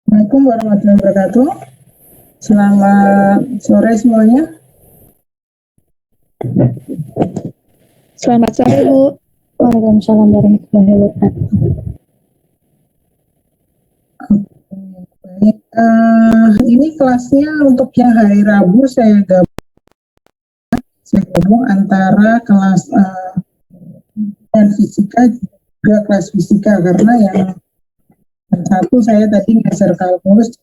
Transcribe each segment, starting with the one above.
Assalamualaikum warahmatullahi wabarakatuh. Selamat sore semuanya. Selamat sore, Bu. Waalaikumsalam warahmatullahi wabarakatuh. Baik, ini kelasnya untuk yang hari Rabu saya gabung antara kelas dan fisika juga kelas fisika, karena yang satu saya tadi ngajar kalkulus,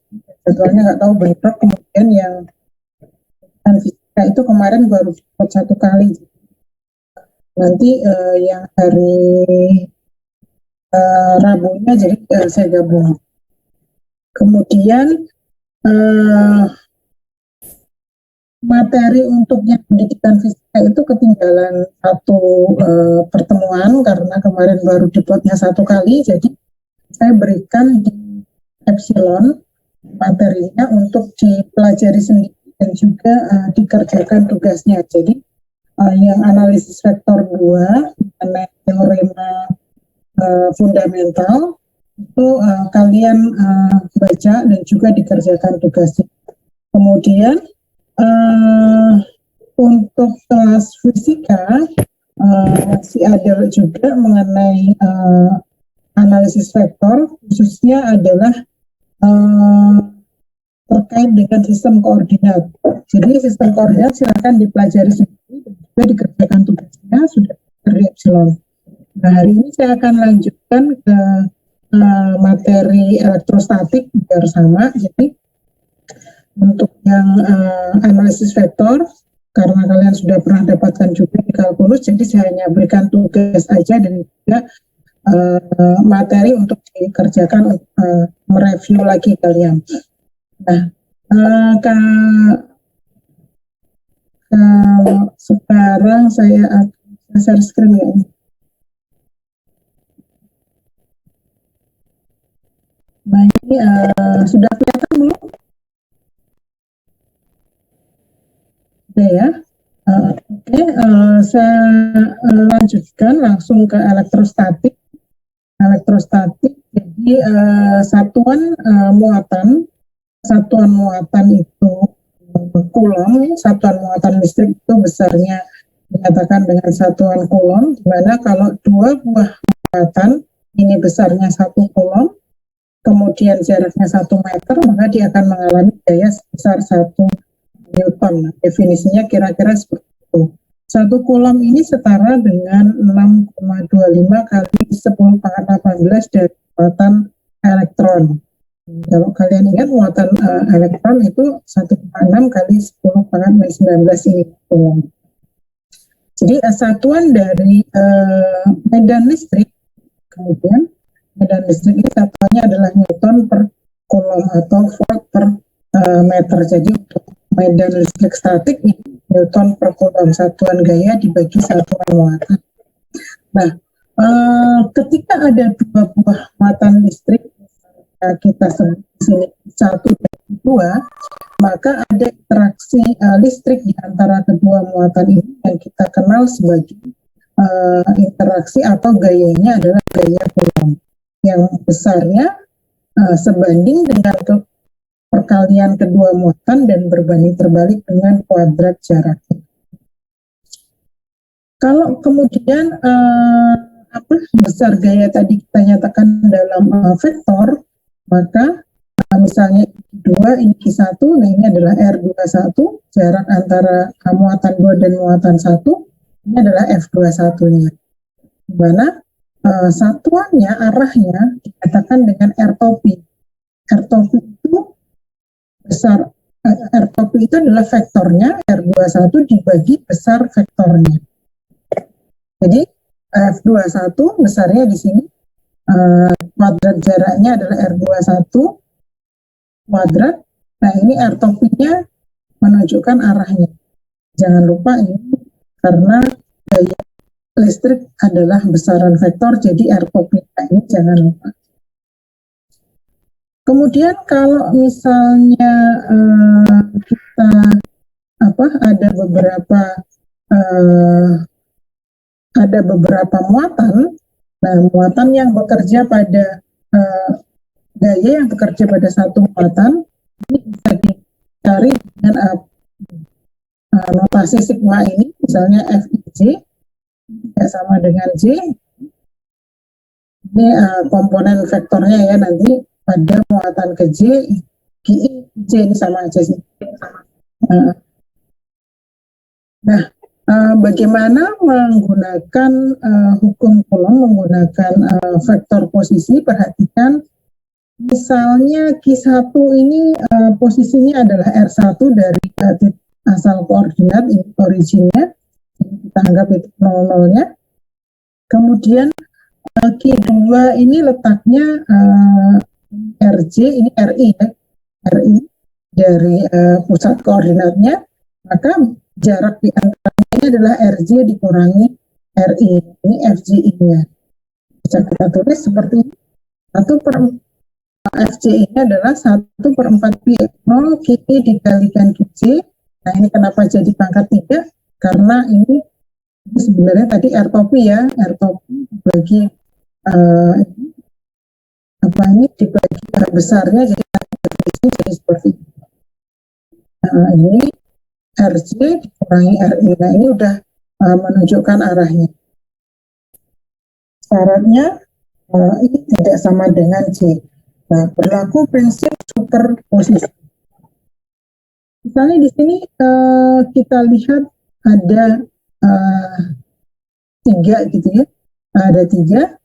jadwalnya nggak tahu bentrok, kemudian yang dan fisika itu kemarin baru dapat 1 kali. Nanti yang hari Rabunya jadi saya gabung. Kemudian materi untuk yang pendidikan fisika itu ketinggalan satu pertemuan karena kemarin baru dipotnya 1 kali, jadi saya berikan di Epsilon materinya untuk dipelajari sendiri dan juga dikerjakan tugasnya. Jadi yang analisis vektor 2 mengenai teorema fundamental itu kalian baca dan juga dikerjakan tugasnya. Kemudian untuk kelas fisika masih ada juga mengenai analisis vektor, khususnya adalah terkait dengan sistem koordinat. Jadi sistem koordinat silakan dipelajari sendiri dan juga dikerjakan tugasnya sudah dari Epsilon. Nah, hari ini saya akan lanjutkan ke materi elektrostatik biar sama. Jadi untuk yang analisis vektor, karena kalian sudah pernah dapatkan juga di kalkulus, jadi saya hanya berikan tugas aja dan juga materi untuk dikerjakan, mereview lagi kalian. Nah, sekarang saya akan share screen ya. Nah, ini sudah kelihatan belum? Oke ya. Oke, saya lanjutkan langsung ke elektrostatik. Elektrostatik, jadi satuan muatan itu Coulomb. Satuan muatan listrik itu besarnya dinyatakan dengan satuan Coulomb, di mana kalau dua buah muatan ini besarnya 1 Coulomb, kemudian jaraknya 1 meter, maka dia akan mengalami gaya sebesar 1 Newton. Nah, definisinya kira-kira seperti itu. 1 Coulomb ini setara dengan 6,25 kali 10 pangkat 18 dari muatan elektron. Kalau kalian ingat muatan elektron itu 1,6 kali 10 pangkat 19 ini. Jadi satuan dari medan listrik, kemudian medan listrik ini satuannya adalah Newton per Coulomb atau Volt per meter. Jadi untuk medan listrik statik ini Newton per Coulomb, satuan gaya dibagi satuan muatan. Nah, ketika ada dua buah muatan listrik, kita sebut di sini 1 dan 2, maka ada interaksi listrik di antara kedua muatan ini yang kita kenal sebagai interaksi atau gayanya adalah gaya Coulomb, yang besarnya sebanding dengan perkalian kedua muatan dan berbanding terbalik dengan kuadrat jaraknya. Kalau kemudian besar gaya tadi kita nyatakan dalam vektor, maka misalnya I2, ini I1, nah ini adalah R21, jarak antara muatan 2 dan muatan 1, ini adalah F21-nya. Di mana satuannya, arahnya dikatakan dengan R-topi. R-topi itu besar, R-topi itu adalah vektornya, R21 dibagi besar vektornya. Jadi F21 besarnya di sini, kuadrat jaraknya adalah R21 kuadrat. Nah, ini R-topinya menunjukkan arahnya. Jangan lupa ini karena gaya listrik adalah besaran vektor, jadi R-topinya ini jangan lupa. Kemudian kalau misalnya kita ada beberapa ada beberapa muatan. Nah, muatan yang bekerja pada gaya yang bekerja pada satu muatan ini bisa dicari dengan notasi sigma ini, misalnya Fij ya sama dengan J. Ini komponen vektornya ya, nanti pada muatan ke J, Gi, J ini sama aja sih. Nah, bagaimana menggunakan hukum Coulomb menggunakan vektor posisi? Perhatikan, misalnya Q1 ini posisinya adalah R1 dari asal koordinat, ini originnya, kita anggap itu 00-nya. Kemudian Q2 ini letaknya RJ, ini RI ya, RI dari pusat koordinatnya, maka jarak di antaranya ini adalah RJ dikurangi RI, ini FJI-nya. Bisa kita tulis seperti ini, 1/4 FJ ini adalah 1/4 pi 0 QI dikalikan QJ. Nah, ini kenapa jadi pangkat 3? Karena ini sebenarnya tadi R topi ya, R topi dibagi ini dibagi besarnya, jadi jadi seperti ini. Ini RJ dikurangi RI. Nah, ini udah menunjukkan arahnya. Syaratnya ini tidak sama dengan J. Nah, berlaku prinsip superposisi. Misalnya di sini kita lihat ada 3 gitu ya, ada 3.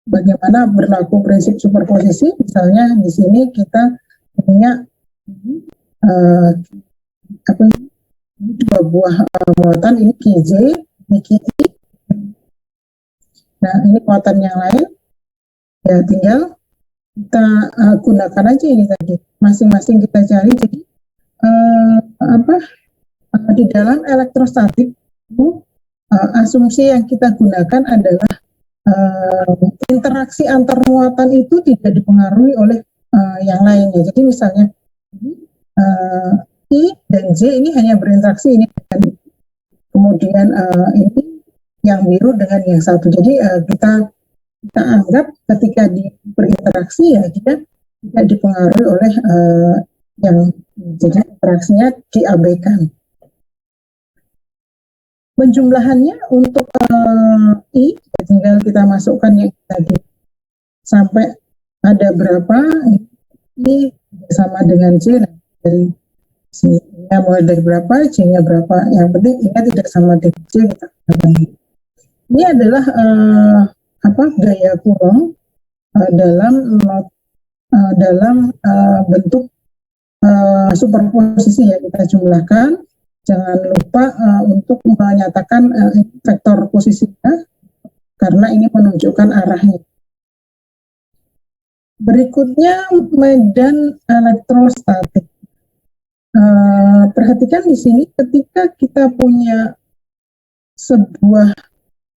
Bagaimana berlaku prinsip superposisi? Misalnya di sini kita punya ini 2 buah muatan, ini Qj, ini Qi. Nah, ini muatan yang lain. Ya, tinggal kita gunakan aja ini tadi. Masing-masing kita cari. Jadi di dalam elektrostatik itu asumsi yang kita gunakan adalah interaksi antar muatan itu tidak dipengaruhi oleh yang lainnya. Jadi misalnya I dan J ini hanya berinteraksi ini dengan kemudian ini yang biru dengan yang satu. Jadi kita anggap ketika berinteraksi ya kita tidak dipengaruhi oleh yang, jadi interaksinya diabaikan. Penjumlahannya untuk I tinggal kita masukkan yang tadi sampai ada berapa, ini sama dengan J dari sini mulai dari berapa, J-nya berapa, yang penting ini tidak sama dengan J kita. Ini adalah gaya Coulomb dalam bentuk superposisi ya, kita jumlahkan. Jangan lupa untuk menyatakan vektor posisinya karena ini menunjukkan arahnya. Berikutnya medan elektrostatik. Perhatikan di sini ketika kita punya sebuah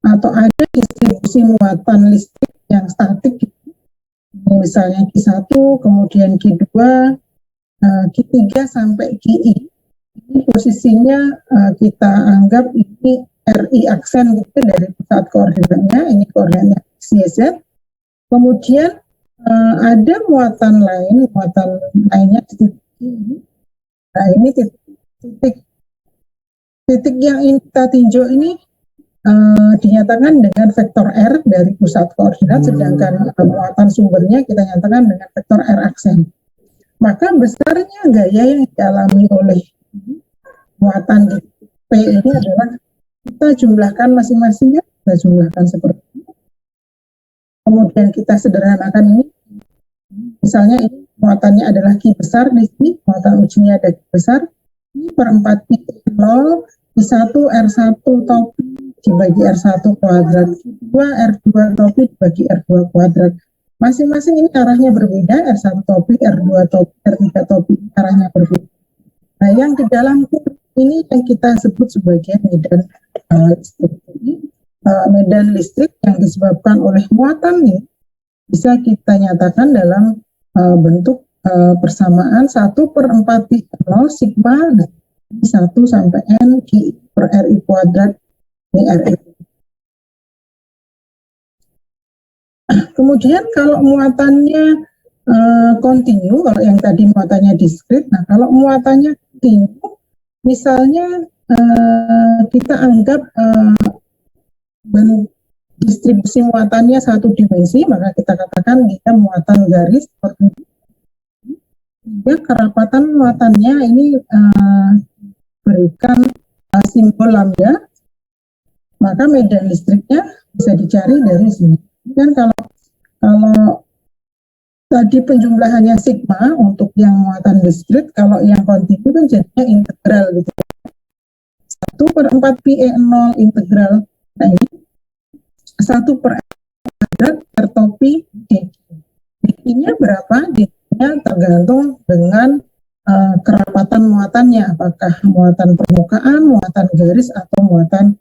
atau ada distribusi muatan listrik yang statik, misalnya Q1, kemudian Q2, Q3 sampai Qi. Ini posisinya kita anggap ini RI aksen gitu dari pusat koordinatnya, ini koordinatnya XYZ. Kemudian ada muatan lainnya titik ini. Nah, ini titik yang kita tinjau ini dinyatakan dengan vektor R dari pusat koordinat, sedangkan muatan sumbernya kita nyatakan dengan vektor R aksen. Maka besarnya gaya yang dialami oleh muatan di P ini adalah kita jumlahkan masing-masingnya, kita jumlahkan seperti ini. Kemudian kita sederhanakan ini, misalnya ini muatannya adalah Q besar di sini, muatan ujinya ada Q besar, Q/4 pi 0, Q1 R1 topi dibagi R1 kuadrat, Q2 R2 topi dibagi R2 kuadrat. Masing-masing ini arahnya berbeda, R1 topi, R2 topi, R3 topi, arahnya berbeda. Nah, yang di dalam ini yang kita sebut sebagai medan listrik. Medan listrik yang disebabkan oleh muatan ini bisa kita nyatakan dalam bentuk persamaan 1/4 pi 0 sigma 1 sampai N Q per RI kuadrat Ini R. Kemudian kalau muatannya kontinu, kalau yang tadi muatannya diskrit, nah kalau muatannya kontinu, misalnya kita anggap distribusi muatannya satu dimensi, maka kita katakan dia muatan garis seperti ini. Sehingga kerapatan muatannya ini berikan simbol lambda, maka medan listriknya bisa dicari dari sini. Dan kalau tadi penjumlahannya sigma untuk yang muatan diskrit, kalau yang kontinu kan jadinya integral gitu. 1/4 pi E0 integral. Nah ini 1/r pi dq. Dq-nya berapa? Dq-nya tergantung dengan kerapatan muatannya, apakah muatan permukaan, muatan garis, atau muatan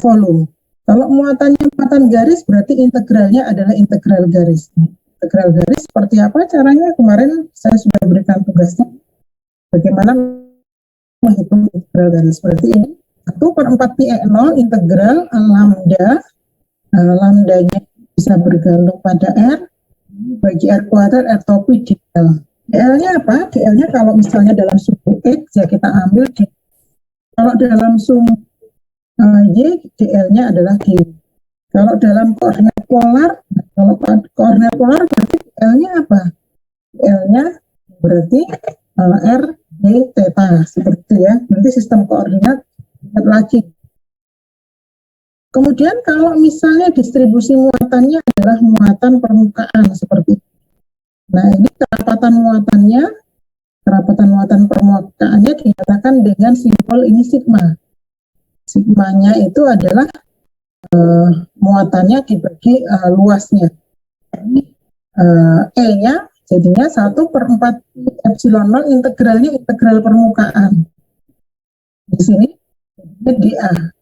volume. Kalau muatannya muatan garis, berarti integralnya adalah integral garis. Integral garis seperti apa caranya? Kemarin saya sudah berikan tugasnya. Bagaimana menghitung integral garis seperti ini. 1/4 pi E0 integral lambda. Lambdanya bisa bergantung pada R. Bagi R kuadrat R topi dl. dl-nya apa? dl-nya kalau misalnya dalam sumbu X, ya kita ambil di. Kalau dalam sumbu Y, dl-nya adalah D. Kalau dalam koordinat polar, kalau koordinat polar berarti dl-nya apa? dl-nya berarti R D theta, seperti itu ya. Nanti sistem koordinat lagi. Kemudian kalau misalnya distribusi muatannya adalah muatan permukaan seperti itu. Nah ini kerapatan muatan permukaannya dinyatakan dengan simbol ini sigma. Sigmanya itu adalah muatannya dibagi luasnya. E-nya jadinya 1/4 epsilon 0 integralnya integral permukaan. Di sini dA.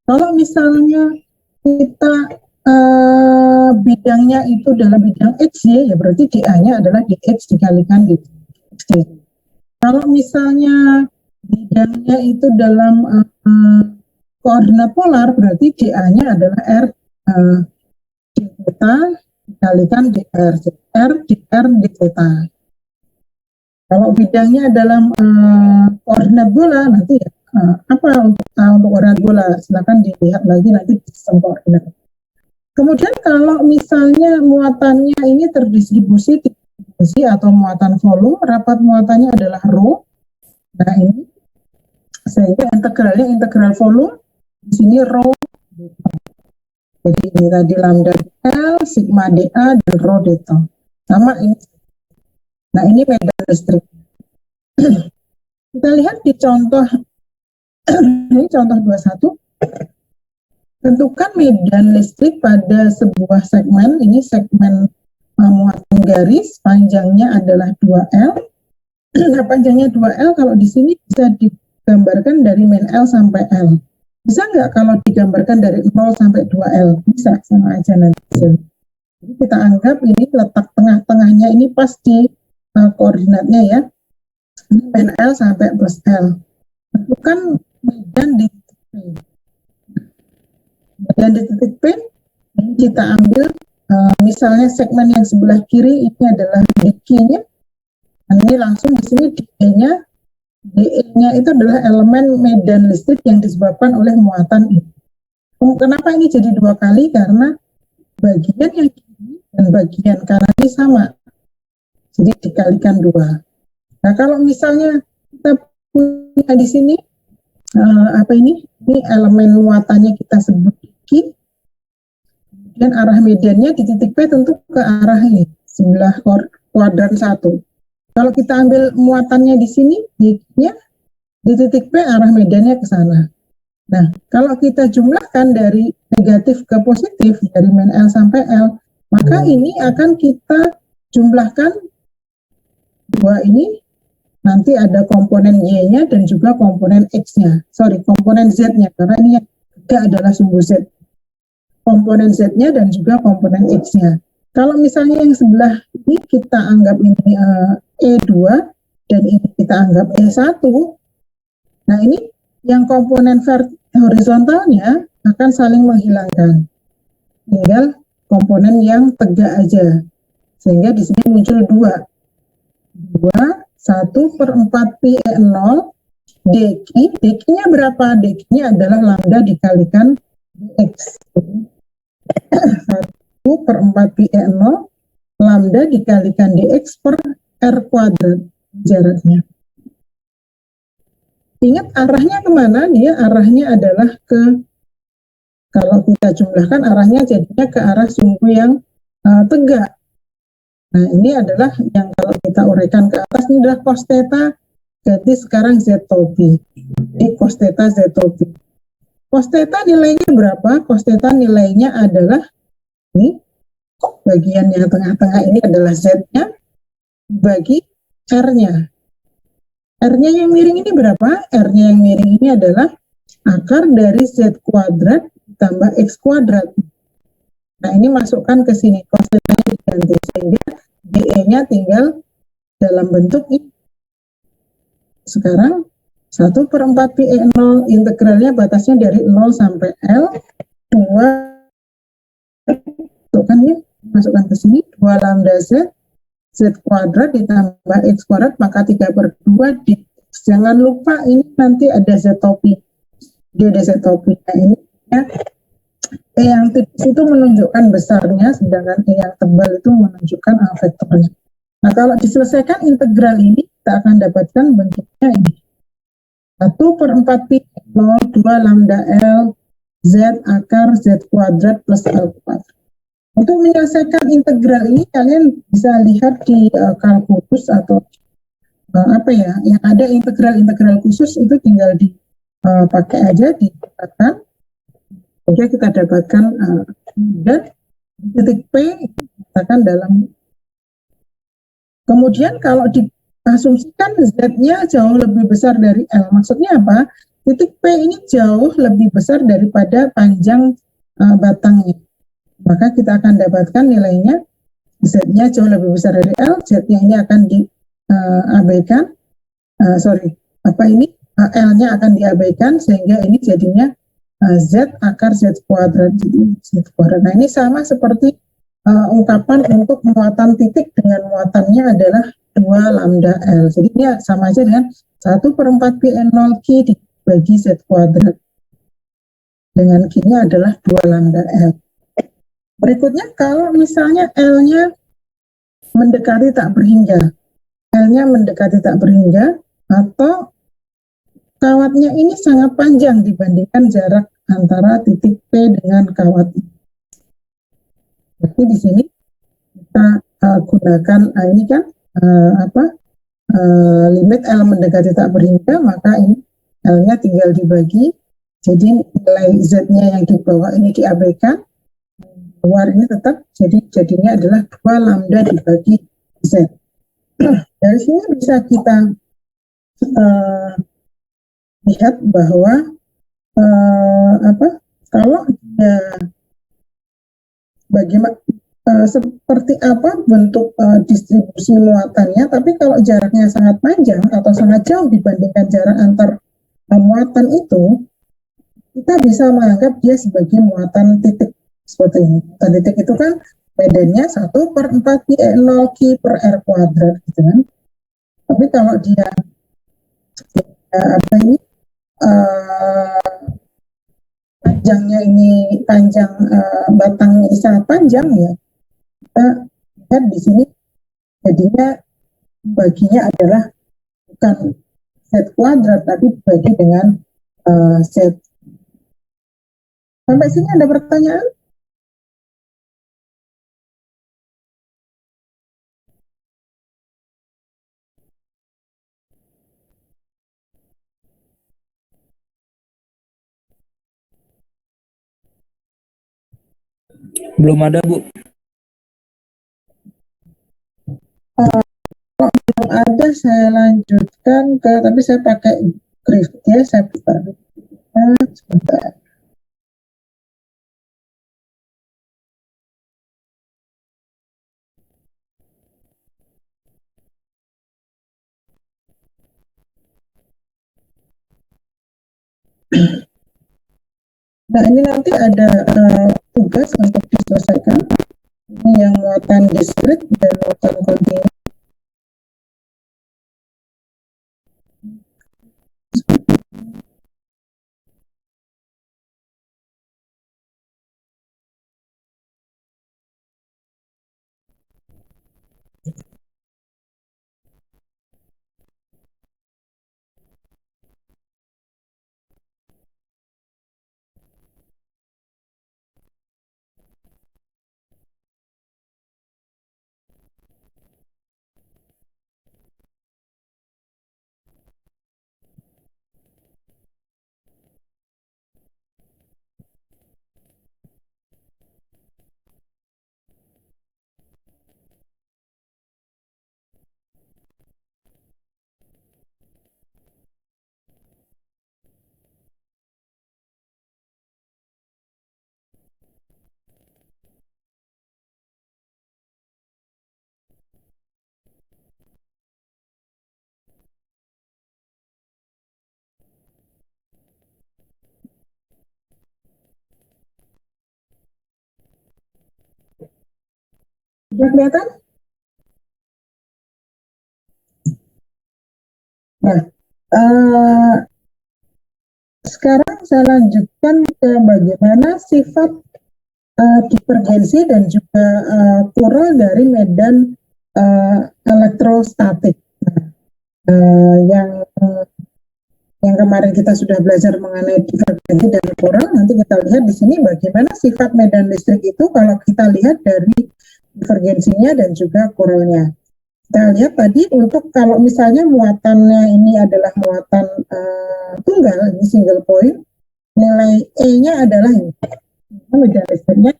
Kalau misalnya kita bidangnya itu dalam bidang XY, ya berarti dA-nya adalah dX dikalikan dX. Kalau misalnya bidangnya itu dalam koordinat polar, berarti dA-nya adalah R d theta dikalikan dr. R dr d theta. Kalau bidangnya dalam koordinat bola, nanti ya apa untuk koordinat bola? Silakan dilihat lagi nanti di sistem koordinat. Kemudian kalau misalnya muatannya ini terdistribusi atau muatan volume, rapat muatannya adalah rho. Nah ini sehingga integralnya integral volume, di sini rho. Jadi ini tadi lambda L, sigma dA, dan rho deta. Sama ini. Nah ini medan listrik. Kita lihat di contoh ini contoh 21. Tentukan medan listrik pada sebuah segmen. Ini segmen muatan garis, panjangnya adalah 2L. Nah, panjangnya 2L kalau di sini bisa digambarkan dari min L sampai L. Bisa nggak kalau digambarkan dari 0 sampai 2L? Bisa, sama aja nanti. Jadi kita anggap ini letak tengah-tengahnya ini pas di koordinatnya ya. Ini min L sampai plus L. Tentukan medan di titik P. Dan di titik P, ini kita ambil misalnya segmen yang sebelah kiri ini adalah dq-nya. Nah, ini langsung di sini dE-nya. dE-nya itu adalah elemen medan listrik yang disebabkan oleh muatan ini. Kenapa ini jadi dua kali? Karena bagian yang kiri dan bagian kanan ini sama. Jadi dikalikan 2. Nah, kalau misalnya kita punya di sini apa ini? Ini elemen muatannya kita sebut Q. Dan arah medannya di titik P tentu ke arah ini, sebelah kuadran 1. Kalau kita ambil muatannya di sini, D-nya di titik P arah medannya ke sana. Nah, kalau kita jumlahkan dari negatif ke positif, dari min L sampai L, maka ini akan kita jumlahkan dua ini. Nanti ada komponen Y-nya dan juga komponen X-nya. Sorry, komponen Z-nya, karena ini yang ketiga adalah sumbu Z. Komponen Z-nya dan juga komponen X-nya. Kalau misalnya yang sebelah ini kita anggap ini E2 dan ini kita anggap E1. Nah ini yang komponen horizontalnya akan saling menghilangkan. Tinggal komponen yang tegak aja. Sehingga di sini muncul 2. 1/4 pi E0 dq. Dq-nya berapa? Dq-nya adalah lambda dikalikan dx. 1/4 pi E0 lambda dikalikan dx per r kuadrat jaraknya. Ingat arahnya kemana? Dia arahnya adalah ke, kalau kita jumlahkan arahnya jadinya ke arah sumbu yang tegak. Nah ini adalah yang kalau kita uraikan ke atas ini adalah cos theta, jadi sekarang z topi. Jadi cos theta z topi. Cos theta nilainya berapa? Cos theta nilainya adalah ini, bagian yang tengah-tengah ini adalah z-nya bagi r-nya. R-nya yang miring ini berapa? R-nya yang miring ini adalah akar dari Z kuadrat tambah X kuadrat. Nah, ini masukkan ke sini. Cos theta-nya diganti. Sehingga DE-nya tinggal dalam bentuk ini. Sekarang 1/4 pi E0 integralnya batasnya dari 0 sampai L. 2, masukkan ke sini. 2 lambda Z. Z kuadrat ditambah X kuadrat, maka 3/2 di X. Jangan lupa ini nanti ada Z topi. Dia ada Z topi. Nah ini ya, E yang tipis itu menunjukkan besarnya, sedangkan E yang tebal itu menunjukkan vektornya. Nah kalau diselesaikan integral ini, kita akan dapatkan bentuknya ini. 1/4 pi 0, 2 lambda L, Z akar Z kuadrat plus L kuadrat. Untuk menyelesaikan integral ini kalian bisa lihat di kalkulus atau yang ada integral khusus itu tinggal dipakai aja, dikatakan, sehingga kita dapatkan dan titik P dikatakan dalam. Kemudian kalau diasumsikan Z-nya jauh lebih besar dari L, maksudnya apa? Titik P ini jauh lebih besar daripada panjang batangnya. Maka kita akan dapatkan nilainya Z-nya jauh lebih besar dari L, Z-nya ini akan diabaikan, L-nya akan diabaikan, sehingga ini jadinya Z akar Z kuadrat. Jadi Z kuadrat. Nah ini sama seperti ungkapan untuk muatan titik dengan muatannya adalah 2 lambda L. Jadi ini sama aja dengan 1/4 pi N0 Q dibagi Z kuadrat. Dengan Q-nya adalah 2 lambda L. Berikutnya kalau misalnya L-nya mendekati tak berhingga, L-nya mendekati tak berhingga, atau kawatnya ini sangat panjang dibandingkan jarak antara titik P dengan kawat ini. Jadi di sini kita gunakan ini kan limit L mendekati tak berhingga, maka ini L-nya tinggal dibagi. Jadi nilai Z-nya yang di bawah ini diabaikan, luar ini tetap, jadi jadinya adalah 2 lambda dibagi Z. Dari sini bisa kita lihat bahwa kalau bagaimana seperti apa bentuk distribusi muatannya, tapi kalau jaraknya sangat panjang atau sangat jauh dibandingkan jarak antar muatan itu, kita bisa menganggap dia sebagai muatan titik seperti ini. Muatan titik itu kan medannya 1/4 pi E0 Q per R kuadrat gitu kan. Tapi kalau dia panjangnya ini batangnya ini sangat panjang ya, kita lihat di sini jadinya baginya adalah bukan Z kuadrat tapi dibagi dengan Z. Sampai sini ada pertanyaan? Belum ada, Bu. Kalau belum ada, saya lanjutkan tapi saya pakai Grift ya, saya buka sebentar. Nah, ini nanti ada tugas untuk diselesaikan. Ini yang muatan diskrit dan muatan kontinu. Sudah kelihatan? Nah, sekarang saya lanjutkan ke bagaimana sifat divergensi dan juga kural dari medan elektrostatik. Yang kemarin kita sudah belajar mengenai divergensi dan kural, nanti kita lihat di sini bagaimana sifat medan listrik itu kalau kita lihat dari divergensinya dan juga kuralnya. Kita lihat tadi untuk kalau misalnya muatannya ini adalah muatan tunggal, ini single point, nilai E-nya adalah ini. Medan listriknya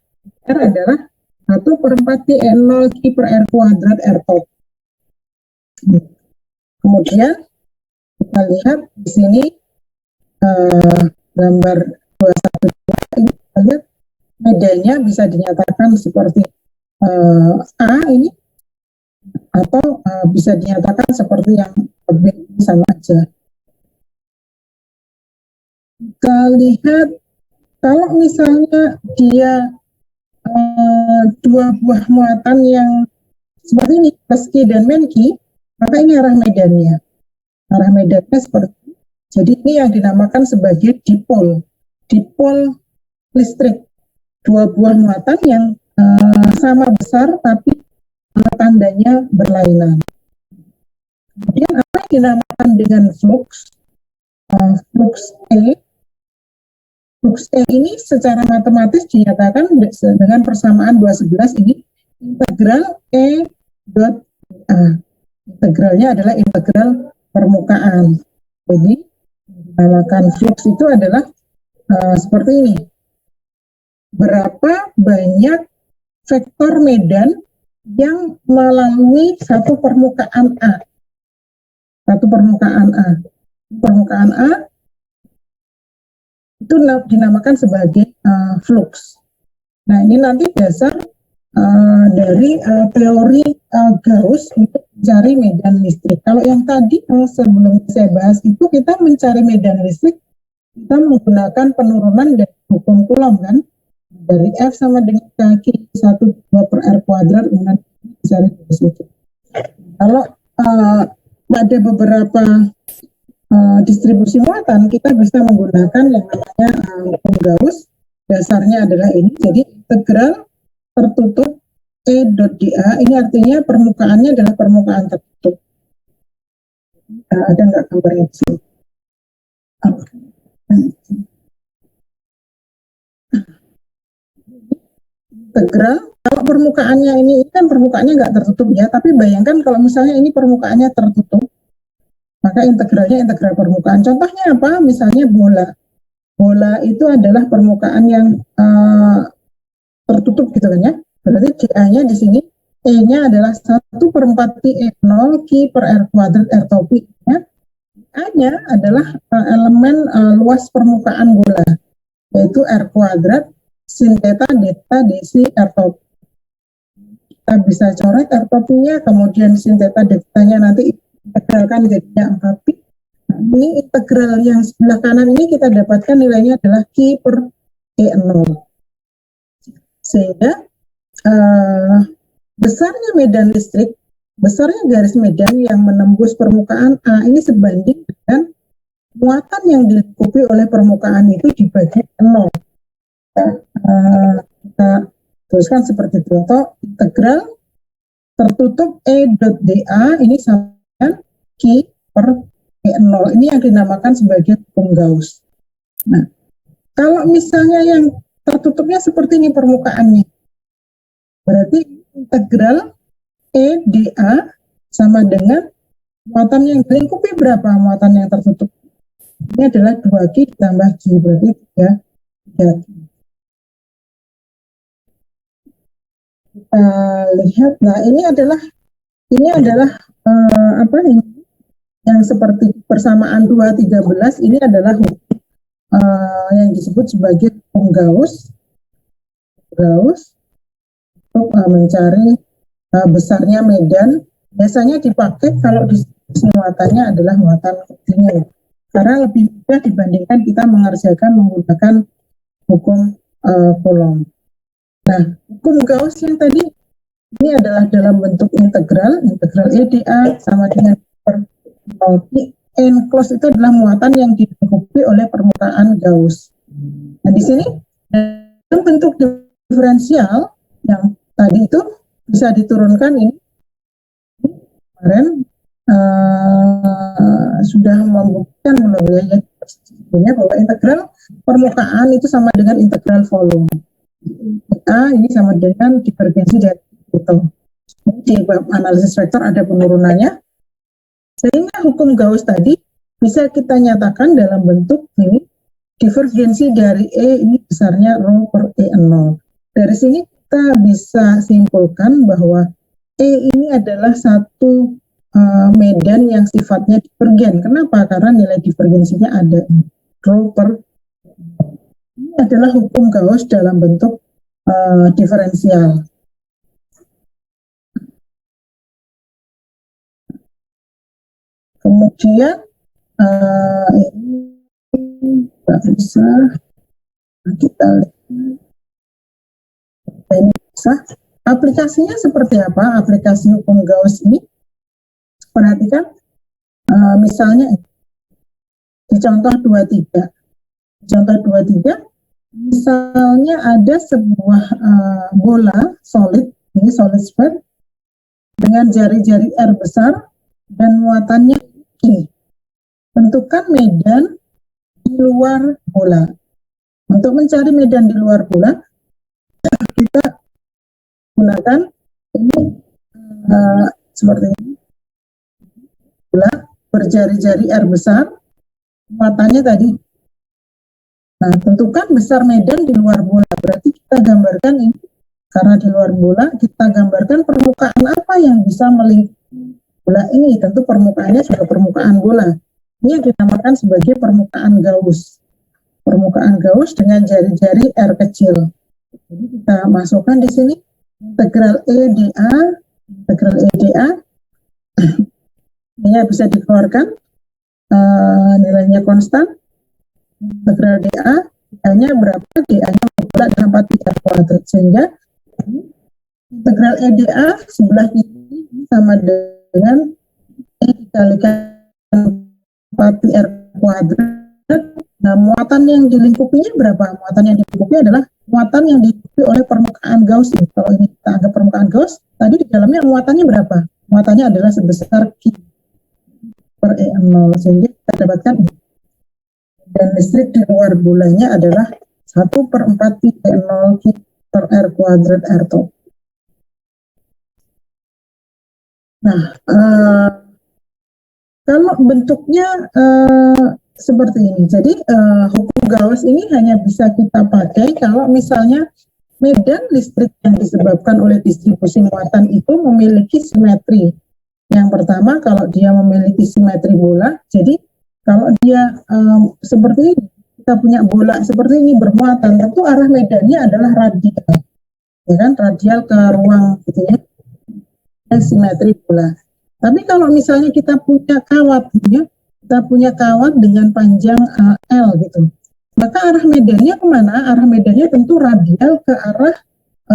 R adalah 1/4 pi E0 Q per R kuadrat R top. Kemudian kita lihat di sini gambar 212 ini kita lihat medannya bisa dinyatakan seperti A ini atau bisa dinyatakan seperti yang B, sama aja. Kita lihat kalau misalnya dia dua buah muatan yang seperti ini, plus Q dan min Q, maka ini arah medannya. Arah medannya seperti ini. Jadi ini yang dinamakan sebagai dipol. Dipol listrik. Dua buah muatan yang sama besar tapi tandanya berlainan. Kemudian apa yang dinamakan dengan flux? Flux E. Flux E ini secara matematis dinyatakan dengan persamaan 211 ini integral E dot A. Integralnya adalah integral permukaan. Jadi dinamakan flux itu adalah seperti ini. Berapa banyak vektor medan yang melalui satu permukaan A. Satu permukaan A. Permukaan A itu dinamakan sebagai flux. Nah, ini nanti dasar dari teori Gauss untuk mencari medan listrik. Kalau yang tadi sebelum saya bahas itu kita mencari medan listrik, kita menggunakan penurunan dari hukum Coulomb kan, dari F sama dengan Q 1/2 per R kuadrat dengan mencari dari situ. Kalau ada beberapa distribusi muatan, kita bisa menggunakan yang namanya hukum Gauss. Dasarnya adalah ini, jadi integral tertutup E dot dA, ini artinya permukaannya adalah permukaan tertutup. Ada nggak gambarnya di sini? Integral, kalau permukaannya ini kan permukaannya nggak tertutup ya, tapi bayangkan kalau misalnya ini permukaannya tertutup, maka integralnya integral permukaan. Contohnya apa? Misalnya bola. Bola itu adalah permukaan yang tertutup gitu kan ya. Berarti dA-nya di sini E-nya adalah 1/4 pi E0 Q per R kuadrat R topi. Ya. A-nya adalah elemen luas permukaan bola, yaitu R kuadrat sin theta delta dc R topi. Kita bisa coret R topinya, kemudian sin theta deltanya nanti integralkan jadinya 4 pi. Nah, ini integral yang sebelah kanan ini kita dapatkan nilainya adalah Q per E0. Sehingga besarnya medan listrik, besarnya garis medan yang menembus permukaan A ini sebanding dengan muatan yang dilingkupi oleh permukaan itu dibagi 0. Kita tuliskan seperti itu, atau integral tertutup E dot dA ini sama dengan Q per E0. Ini yang dinamakan sebagai hukum Gauss. Nah, kalau misalnya yang tertutupnya seperti ini permukaannya, berarti integral E dA sama dengan muatan yang dilingkupi berapa? Muatan yang tertutup ini adalah 2Q ditambah Q, berarti 3Q. Kita lihat, nah ini adalah apa ini yang seperti persamaan 2,13 ini adalah yang disebut sebagai hukum Gauss untuk mencari besarnya medan. Biasanya dipakai kalau distribusi muatannya adalah muatan kontinu, karena lebih mudah dibandingkan kita mengerjakan menggunakan hukum Coulomb. Nah, hukum Gauss yang tadi ini adalah dalam bentuk integral E dA sama dengan per enclosed itu adalah muatan yang dilingkupi oleh permukaan Gauss. Nah, di sini dalam bentuk diferensial yang tadi itu bisa diturunkan, ini kemarin sudah membuktikan sebetulnya bahwa integral permukaan itu sama dengan integral volume. A ini sama dengan divergensi dari itu. Di bab analisis vektor ada penurunannya, sehingga hukum Gauss tadi bisa kita nyatakan dalam bentuk ini, divergensi dari E ini besarnya rho per E0. Dari sini kita bisa simpulkan bahwa E ini adalah satu medan yang sifatnya divergen. Kenapa? Karena nilai divergensinya ada rho per. Ini adalah hukum Gauss dalam bentuk diferensial. Kemudian ini tidak bisa kita lihat. Ini bisa. Aplikasinya seperti apa? Aplikasi hukum Gauss ini, perhatikan, misalnya di contoh 23. Contoh 23, misalnya ada sebuah bola solid, ini solid sphere, dengan jari-jari R besar dan muatannya Q. Tentukan medan di luar bola. Untuk mencari medan di luar bola, kita gunakan ini seperti ini. Bola berjari-jari R besar, muatannya tadi. Nah, tentukan besar medan di luar bola. Berarti kita gambarkan ini, karena di luar bola, kita gambarkan permukaan apa yang bisa melingkupi bola ini. Tentu permukaannya sudah permukaan bola. Ini yang dinamakan sebagai permukaan Gauss. Permukaan Gauss dengan jari-jari R kecil. Jadi kita masukkan di sini integral E dA. Ini bisa dikeluarkan, nilainya konstan. Integral dA, dA-nya berapa? dA-nya bola dengan 4 kuadrat, sehingga integral E dA sebelah kiri sama dengan E dikalikan 4R kuadrat. Nah, muatan yang dilingkupinya berapa? Muatan yang dilingkupi adalah muatan yang dilingkupi oleh permukaan Gauss. Kalau ini kita anggap permukaan Gauss, tadi di dalamnya muatannya berapa? Muatannya adalah sebesar Q per E0, sehingga kita dapatkan dan listrik di luar bolanya adalah 1/4 E0 Q per R kuadrat R top. Nah, kalau bentuknya seperti ini, jadi hukum Gauss ini hanya bisa kita pakai kalau misalnya medan listrik yang disebabkan oleh distribusi muatan itu memiliki simetri. Yang pertama, kalau dia memiliki simetri bola, jadi kalau dia seperti ini, kita punya bola seperti ini bermuatan, tentu arah medannya adalah radial, ya kan, radial ke ruang gitu ya, simetri bola. Tapi kalau misalnya kita punya kawat, gitu ya, kita punya kawat dengan panjang L gitu, Maka arah medannya kemana? Arah medannya tentu radial ke arah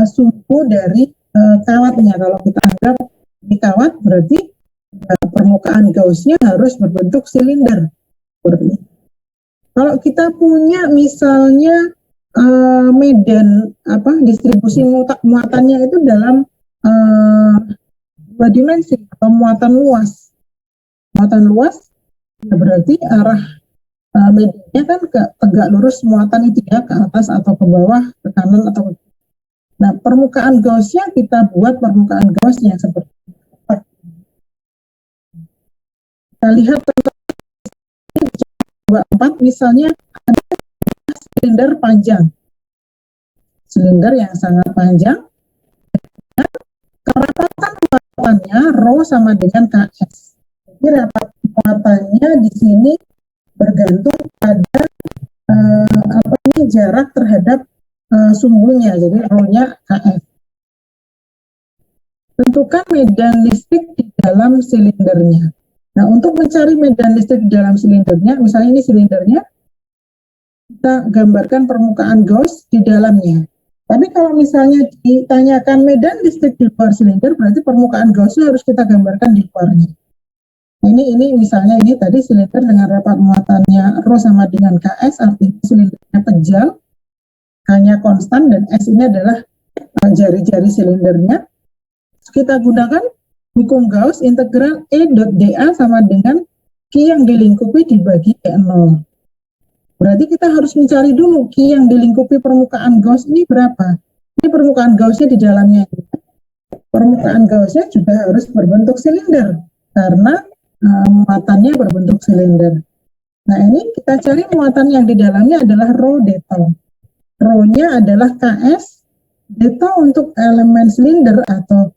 sumbu dari kawatnya. Kalau kita anggap di kawat, berarti permukaan Gaussnya harus berbentuk silinder. Kalau kita punya misalnya medan distribusi muatannya itu dalam dua dimensi atau muatan luas, ya berarti arah medannya kan tegak lurus muatan itu ya, ke atas atau ke bawah, ke kanan atau ke. Nah, permukaan Gaussnya kita buat permukaan Gaussnya seperti kita lihat 24 misalnya ada silinder panjang, silinder yang sangat panjang, kerapatan muatannya rho sama dengan KS. Jadi rapat muatannya di sini bergantung pada jarak terhadap sumbunya, jadi rho-nya KS. Tentukan medan listrik di dalam silindernya. Nah, untuk mencari medan listrik di dalam silindernya, misalnya ini silindernya, kita gambarkan permukaan Gauss di dalamnya. Tapi kalau misalnya ditanyakan medan listrik di luar silinder, berarti permukaan Gaussnya harus kita gambarkan di luarnya. Ini misalnya ini tadi silinder dengan rapat muatannya rho sama dengan KS, artinya silindernya pejal, K-nya konstan, dan S ini adalah jari-jari silindernya. Kita gunakan hukum Gauss, integral E.dA sama dengan Q yang dilingkupi dibagi E0. Berarti kita harus mencari dulu Q yang dilingkupi permukaan Gauss ini berapa. Ini permukaan Gaussnya di dalamnya. Permukaan Gaussnya juga harus berbentuk silinder, karena muatannya berbentuk silinder. Nah, ini kita cari muatan yang di dalamnya adalah rho deta. Rho-nya adalah KS, deta untuk elemen silinder atau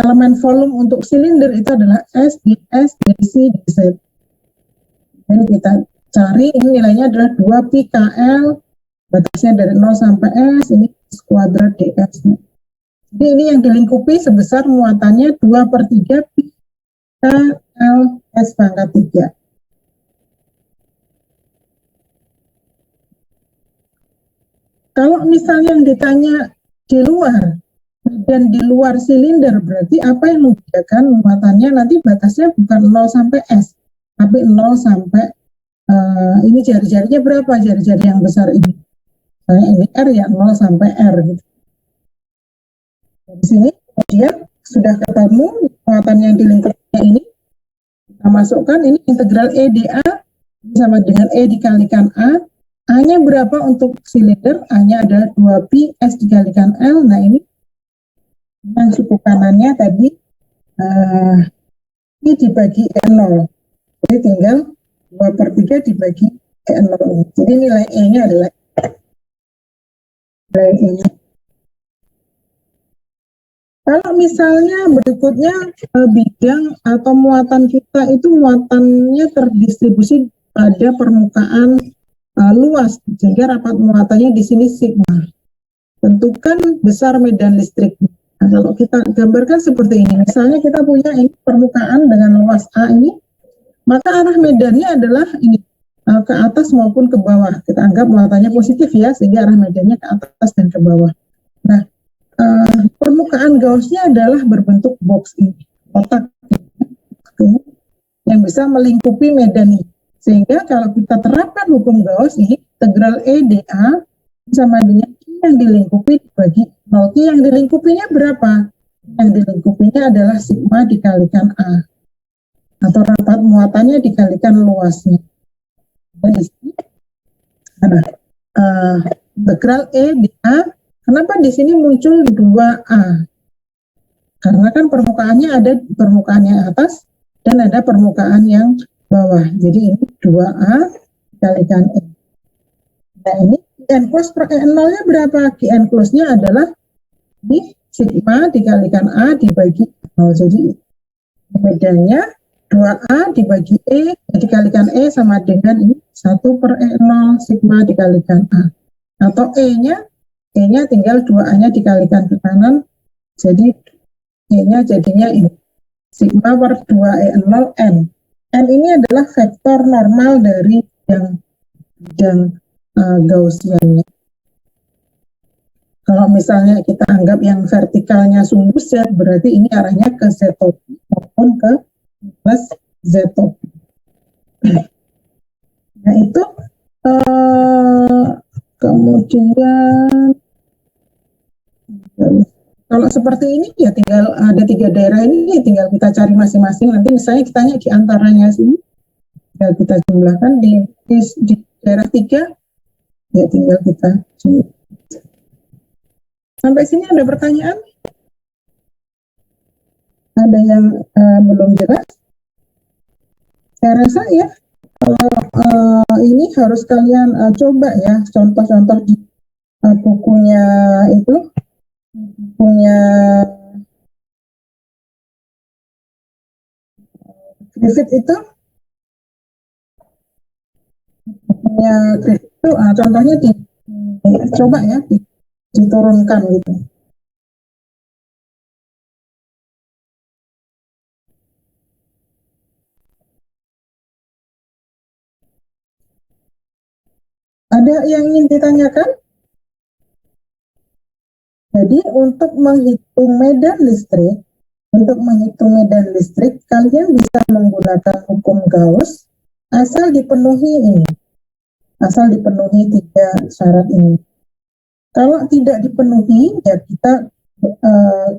elemen volume untuk silinder itu adalah S, dS, dC, dZ. Ini kita cari, ini nilainya adalah 2 pi KL, batasnya dari 0 sampai S, ini S kuadrat dS. Jadi ini yang dilingkupi sebesar muatannya 2/3 pi KL S pangkat 3. Kalau misalnya yang ditanya di luar, dan di luar silinder, berarti apa yang membedakan muatannya nanti batasnya bukan 0 sampai S, tapi 0 sampai ini jari-jarinya berapa, jari-jari yang besar ini. Misalnya ini R ya, 0 sampai R gitu. Di sini kemudian sudah ketemu muatan yang di lingkupnya ini, kita masukkan ini integral EdA sama dengan E dikalikan A. A-nya berapa untuk silinder? A-nya adalah 2 pi S dikalikan L. Nah, ini yang suku kanannya tadi ini dibagi E0. Jadi tinggal 2/3 dibagi E0. Jadi nilai E-nya adalah nilai E-nya. Kalau misalnya berikutnya bidang atau muatan kita itu muatannya terdistribusi pada permukaan luas, sehingga rapat muatannya di sini sigma. Tentukan besar medan listrik. Nah, kalau kita gambarkan seperti ini, misalnya kita punya ini permukaan dengan luas A ini, maka arah medannya adalah ini ke atas maupun ke bawah. Kita anggap muatannya positif ya, sehingga arah medannya ke atas dan ke bawah. Nah, permukaan Gaussnya adalah berbentuk box ini, kotak yang bisa melingkupi medan ini. Sehingga kalau kita terapkan hukum Gauss ini, integral EdA sama dengan Q yang dilingkupi dibagi 0. Q yang dilingkupinya berapa? Yang dilingkupinya adalah sigma dikalikan A, atau rapat muatannya dikalikan luasnya. Integral EdA, kenapa di sini muncul 2A? Karena kan permukaannya ada permukaan yang atas dan ada permukaan yang bawah. Jadi ini 2A dikalikan E. Nah, ini Qn close per E0-nya berapa? Qn close-nya adalah ini sigma dikalikan A dibagi 0. Jadi bedanya 2A dibagi E dikalikan E sama dengan ini 1/E0 sigma dikalikan A. Atau E-nya tinggal 2A-nya dikalikan ke kanan, jadi E-nya jadinya ini sigma per 2E0 N. N ini adalah vektor normal dari yang bidang Gaussiannya. Kalau misalnya kita anggap yang vertikalnya sumbu Z, berarti ini arahnya ke Z maupun ke plus Z. Nah itu kemudian kalau seperti ini ya tinggal ada 3 daerah ini ya tinggal kita cari masing-masing. Nanti misalnya kita tanya di antaranya sini, tinggal kita jumlahkan di daerah 3 ya tinggal kita jumlah. Sampai sini ada pertanyaan? Ada yang belum jelas? Saya rasa ya ini harus kalian coba ya contoh-contoh di bukunya itu, bukunya Griffith itu, bukunya Griffith itu contohnya coba ya diturunkan gitu. Ada yang ingin ditanyakan? Jadi untuk menghitung medan listrik, kalian bisa menggunakan hukum Gauss asal dipenuhi 3 syarat ini. Kalau tidak dipenuhi, ya kita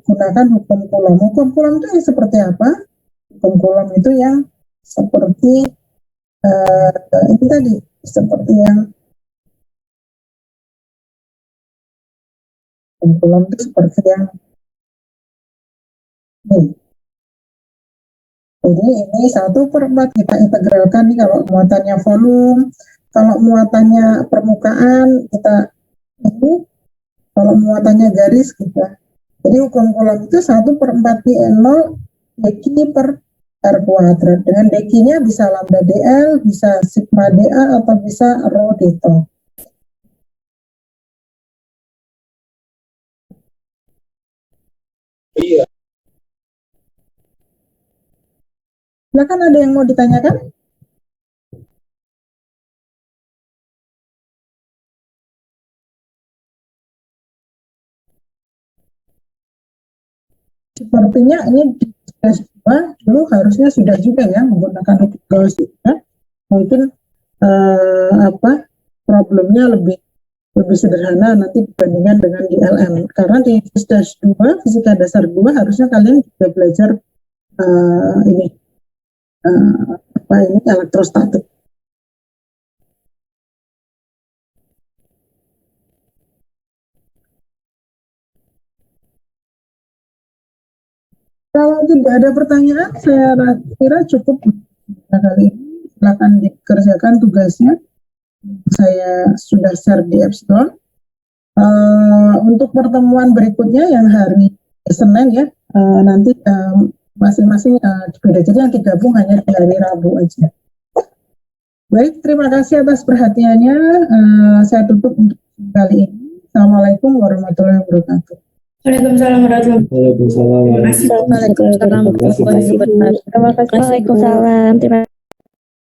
gunakan hukum Coulomb. Hukum Coulomb itu yang seperti apa? Hukum Coulomb itu yang seperti ini tadi, seperti yang hukum Coulomb itu seperti yang ini. Jadi ini 1/4 kita integralkan nih kalau muatannya volume, kalau muatannya permukaan kita ini, kalau muatannya garis kita. Jadi hukum Coulomb itu 1/4 Pn0 dq per R kuadrat. Dengan dq-nya bisa lambda dl, bisa sigma dA, atau bisa rho dT. Iya. Silakan, ada yang mau ditanyakan? Sepertinya ini di tes 2 dulu harusnya sudah juga ya menggunakan hukum Gauss ya. Mungkin problemnya lebih sederhana nanti dibandingkan dengan di LM. Karena di stage 2 fisika dasar 2 harusnya kalian juga belajar ini elektrostatik. Kalau tidak ada pertanyaan, saya kira cukup kali ini. Silakan dikerjakan tugasnya. Saya sudah share di Epsilon. Untuk pertemuan berikutnya yang hari Senin ya, nanti masing-masing beda, jadi yang digabung hanya di hari Rabu aja. Baik, terima kasih atas perhatiannya. Saya tutup untuk kali ini. Assalamualaikum warahmatullahi wabarakatuh. Waalaikumsalam warahmatullahi wabarakatuh. Waalaikumsalam warahmatullahi wabarakatuh. Terima kasih. Waalaikumsalam. Terima kasih.